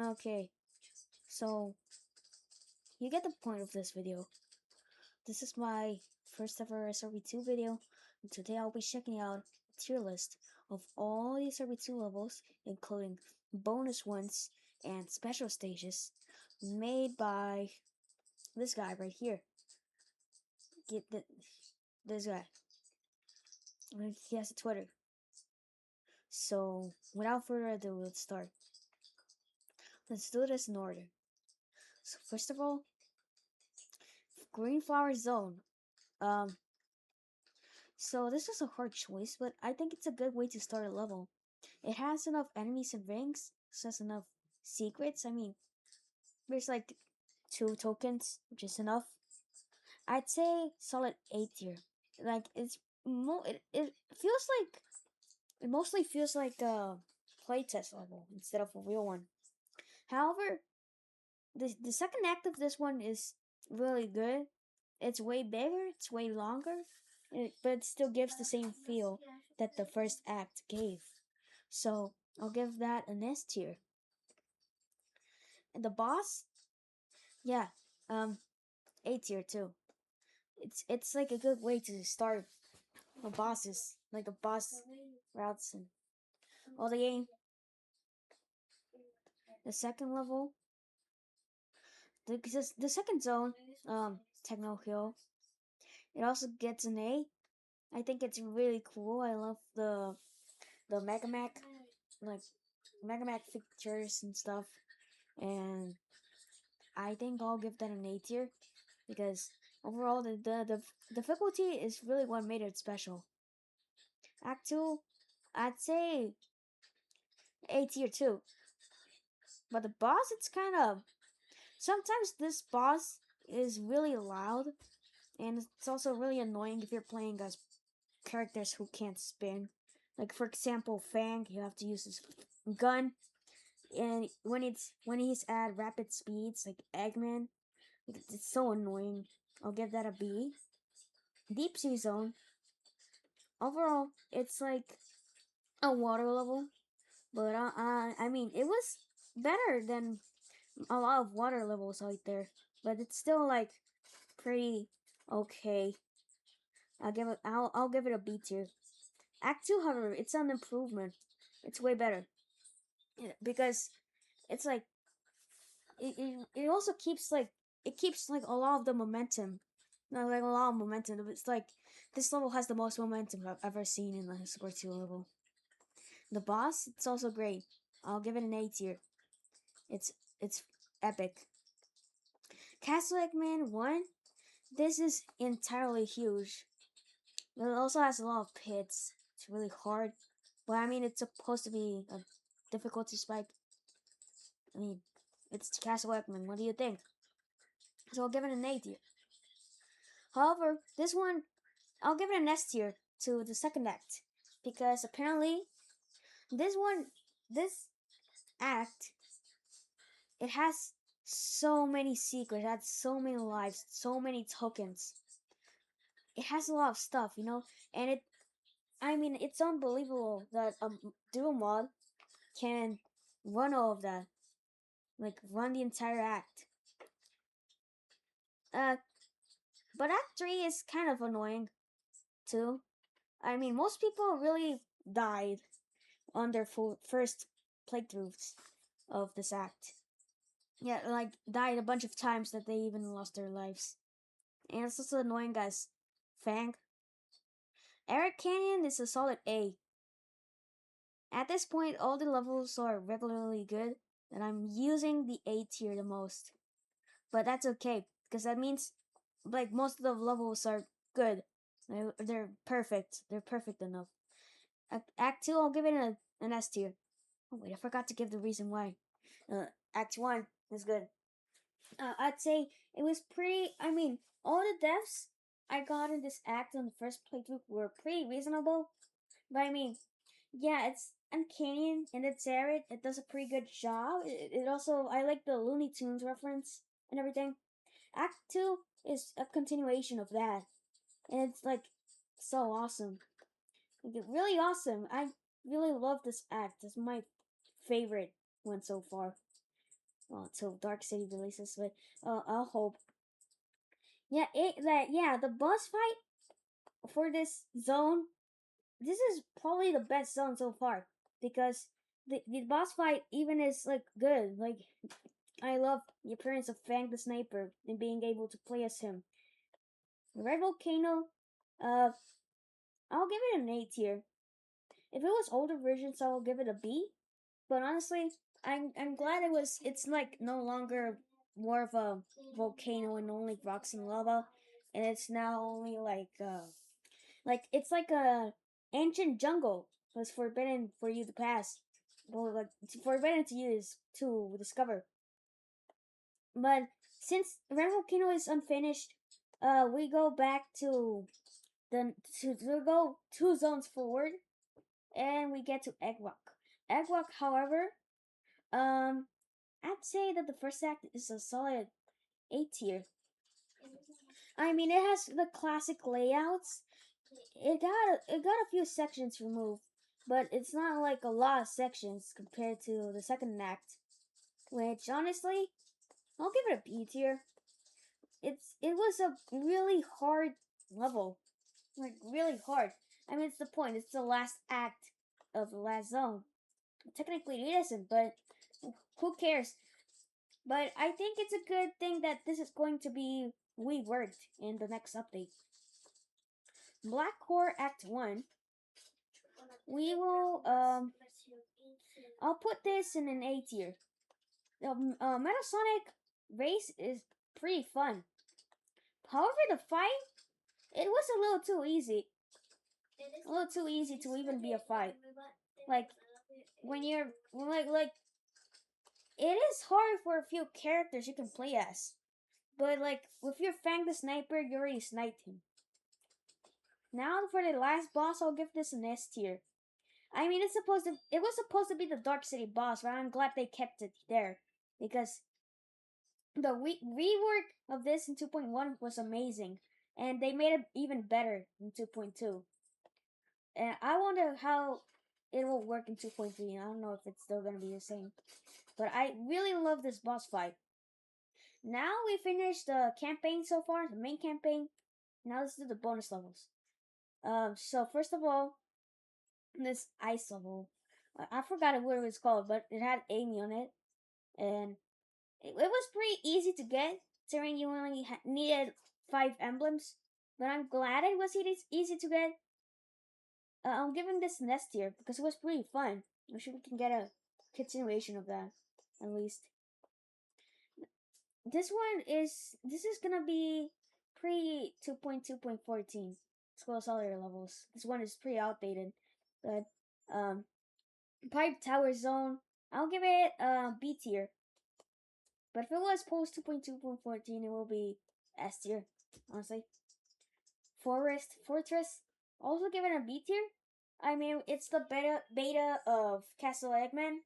Okay, so you get the point of this video. This is my first ever SRB2 video, and today I'll be checking out a tier list of all the SRB2 levels, including bonus ones and special stages, made by this guy right here. This guy. He has a Twitter. So, without further ado, let's start. Let's do this in order. So, first of all, Green Flower Zone. Um, so this is a hard choice, but I think it's a good way to start a level. It has enough enemies and rings, so has enough secrets. I mean, there's like 2 tokens, which is enough. I'd say solid A tier. Like it feels like it mostly feels like a playtest level instead of a real one. However, the second act of this one is really good. It's way bigger, it's way longer, but it still gives the same feel that the first act gave. So I'll give that an S tier. And the boss, yeah, A tier too. It's like a good way to start a bosses, like a boss routes and all the game. The second level, the second zone, Techno Hill, it also gets an A. I think it's really cool. I love the Megamac, like Megamac pictures and stuff, and I think I'll give that an A tier because overall the difficulty is really what made it special. Act 2, I'd say A tier too. But the boss, it's kind of. Sometimes this boss is really loud, and it's also really annoying if you're playing as characters who can't spin. Like, for example, Fang, you have to use his gun, and when he's at rapid speeds, like Eggman, it's so annoying. I'll give that a B. Deep Sea Zone, overall, it's like a water level, but I mean, it was better than a lot of water levels out there, but it's still like pretty okay. I'll give it a B tier. Act 2, however, it's an improvement. It's way better. Because it's like it also keeps like a lot of the momentum. Not like a lot of momentum. It's like this level has the most momentum I've ever seen in a Super 2 level. The boss, it's also great. I'll give it an A tier. It's epic. Castle Eggman 1, this is entirely huge. It also has a lot of pits. It's really hard. But I mean, it's supposed to be a difficulty spike. I mean, it's Castle Eggman. What do you think? So I'll give it an A tier. However, this one, I'll give it an S tier to the second act. Because apparently, this one, this act, it has so many secrets, it has so many lives, so many tokens. It has a lot of stuff, and I mean, it's unbelievable that a dual mod can run all of that, like run the entire act. Uh, but Act 3 is kind of annoying too. I mean, most people really died on their first playthroughs of this act. Yeah, like died a bunch of times that they even lost their lives. And it's also annoying as Fang. Eric Canyon is a solid A. At this point, all the levels are regularly good, and I'm using the A tier the most. But that's okay, because that means, like, most of the levels are good. They're perfect. They're perfect enough. Act 2, I'll give it an S tier. Oh, wait, I forgot to give the reason why. Act 1 is good. I'd say it was pretty. I mean, all the deaths I got in this act on the first playthrough were pretty reasonable. But I mean, yeah, it's uncanny and it's arid. It does a pretty good job. It also, I like the Looney Tunes reference and everything. Act 2 is a continuation of that. And it's like so awesome. Like, really awesome. I really love this act. It's my favorite one so far. till Dark City releases, but I'll hope. Yeah, the boss fight for this zone, this is probably the best zone so far because the boss fight even is like good. Like I love the appearance of Fang the Sniper and being able to play as him. Red Volcano, uh, I'll give it an A tier. If it was older versions, I'll give it a B. But honestly, I'm glad it's like no longer more of a volcano and only rocks and lava, and it's now only like it's like a ancient jungle was forbidden for you to pass. Well, like it's forbidden to use to discover. But since Red Volcano is unfinished, we go back to go 2 zones forward, and we get to Egg Rock. Egg Rock, however, um, I'd say that the first act is a solid A tier. I mean, it has the classic layouts. It got a few sections removed, but it's not like a lot of sections compared to the second act. Which honestly, I'll give it a B tier. It was a really hard level, like really hard. I mean, it's the point. It's the last act of the last zone. Technically, it isn't, but who cares? But I think it's a good thing that this is going to be reworked in the next update. Black Core Act 1. We will, I'll put this in an A tier. The Metasonic race is pretty fun. However, the fight, it was a little too easy. A little too easy to even be a fight. Like, when you're, like, it is hard for a few characters you can play as. But, like, with your Fang the Sniper, you already sniped him. Now for the last boss, I'll give this an S tier. I mean, it was supposed to be the Dark City boss, but I'm glad they kept it there because the rework of this in 2.1 was amazing, and they made it even better in 2.2. And I wonder how it will work in 2.3. I don't know if it's still gonna be the same, but I really love this boss fight. Now we finished the campaign so far, the main campaign. Now let's do the bonus levels. So first of all, this ice level. I forgot what it was called, but it had Amy on it, and it was pretty easy to get, considering you only needed 5 emblems. But I'm glad it was easy to get. I'm giving this an S tier because it was pretty fun. I'm sure we can get a continuation of that, at least. This is gonna be pre 2.2.14 Skull Soldier levels. This one is pretty outdated, but Pipe Tower Zone, I'll give it B tier. But if it was post 2.2.14, it will be S tier, honestly. Fortress, also give it a B tier. I mean, it's the beta of Castle Eggman.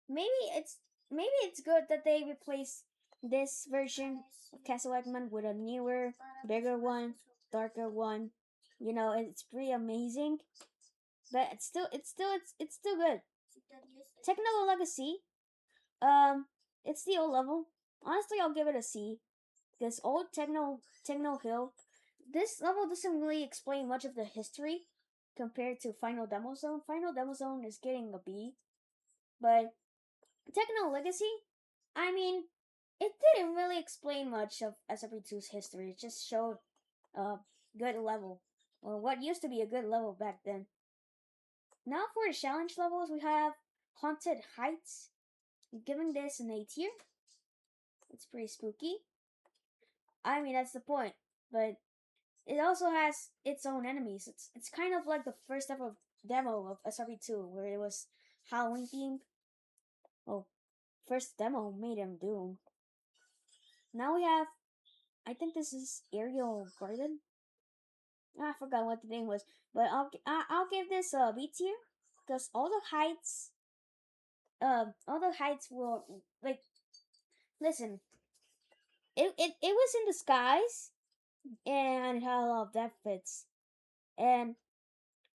Maybe it's good that they replace this version of Castle Eggman with a newer, bigger one, darker one. You know, it's pretty amazing. But it's still good. Techno Legacy, it's the old level. Honestly, I'll give it a C. This old Techno Hill. This level doesn't really explain much of the history compared to Final Demo Zone. Final Demo Zone is getting a B, but Techno Legacy, I mean, it didn't really explain much of SRB2's history. It just showed a good level, or what used to be a good level back then. Now for the challenge levels, we have Haunted Heights. I'm giving this an A tier. It's pretty spooky. I mean, that's the point. But it also has its own enemies. It's kind of like the first ever demo of SRB2, where it was Halloween themed. Oh, first demo made him Doom. Now we have, I think this is Aerial Garden. I forgot what the name was, but I'll give this a B tier because all the heights will like listen. It was in the skies and had a lot of depth fits. And,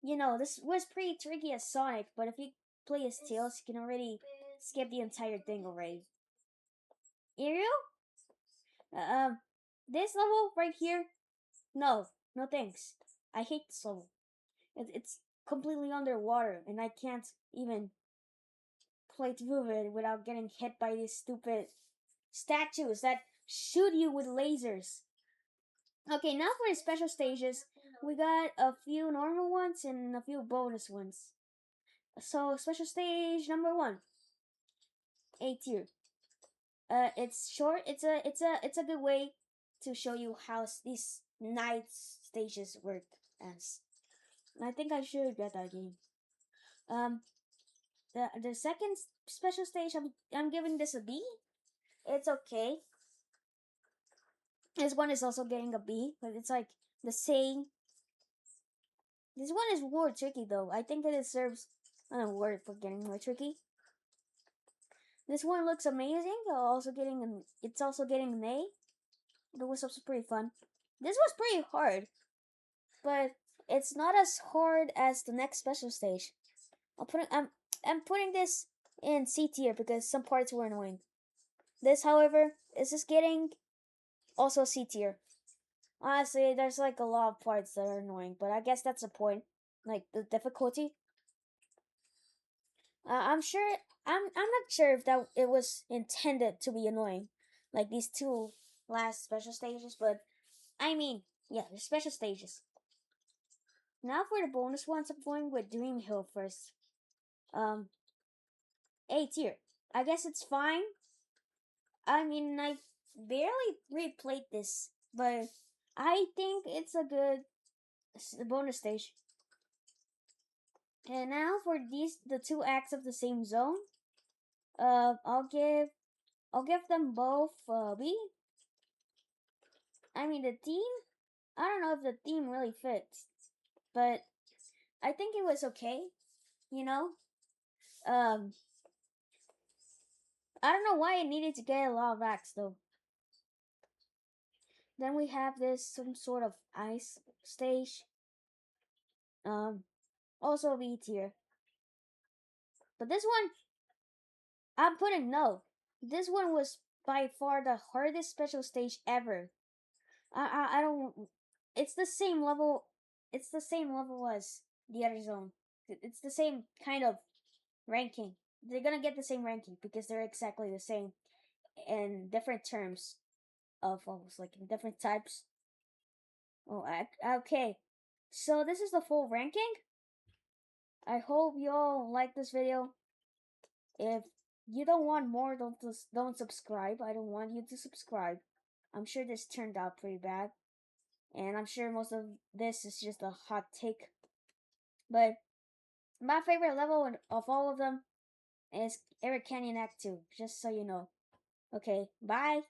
this was pretty tricky as Sonic, but if you play as Tails, you can already skip the entire thing already. Ariel? This level right here? No, no thanks. I hate this level. It's completely underwater, and I can't even play through it without getting hit by these stupid statues that shoot you with lasers. Okay, now for the special stages, we got a few normal ones and a few bonus ones. So special stage number 1, A tier. It's short. It's a good way to show you how these night stages work. As I think I should get that game. Um, the second special stage, I'm giving this a B. It's okay. This one is also getting a B, but it's like the same. This one is more tricky though. I think it deserves a word for getting more tricky. This one looks amazing. It's also getting an A. It was also pretty fun. This was pretty hard, but it's not as hard as the next special stage. I'm putting this in C tier because some parts were annoying. This, however, is just getting also C tier. Honestly, there's like a lot of parts that are annoying, but I guess that's the point. Like the difficulty. I'm sure. I'm not sure if that it was intended to be annoying, like these two last special stages. But I mean, yeah, the special stages. Now for the bonus ones, I'm going with Dream Hill first. Um, A tier. I guess it's fine. I mean, I barely replayed this, but I think it's a good bonus stage. And now for the two acts of the same zone. I'll give them both B. I mean, the theme. I don't know if the theme really fits, but I think it was okay. You know, um, I don't know why it needed to get a lot of acts though. Then we have this some sort of ice stage. Also B tier. But this one, I'm putting no. This one was by far the hardest special stage ever. I don't. It's the same level. It's the same level as the other zone. It's the same kind of ranking. They're gonna get the same ranking because they're exactly the same in different terms of almost like in different types. Oh, okay. So this is the full ranking. I hope you all like this video. If you don't want more, don't subscribe. I don't want you to subscribe. I'm sure this turned out pretty bad, and I'm sure most of this is just a hot take. But my favorite level of all of them is Eric Canyon Act 2, just so you know. Okay, bye.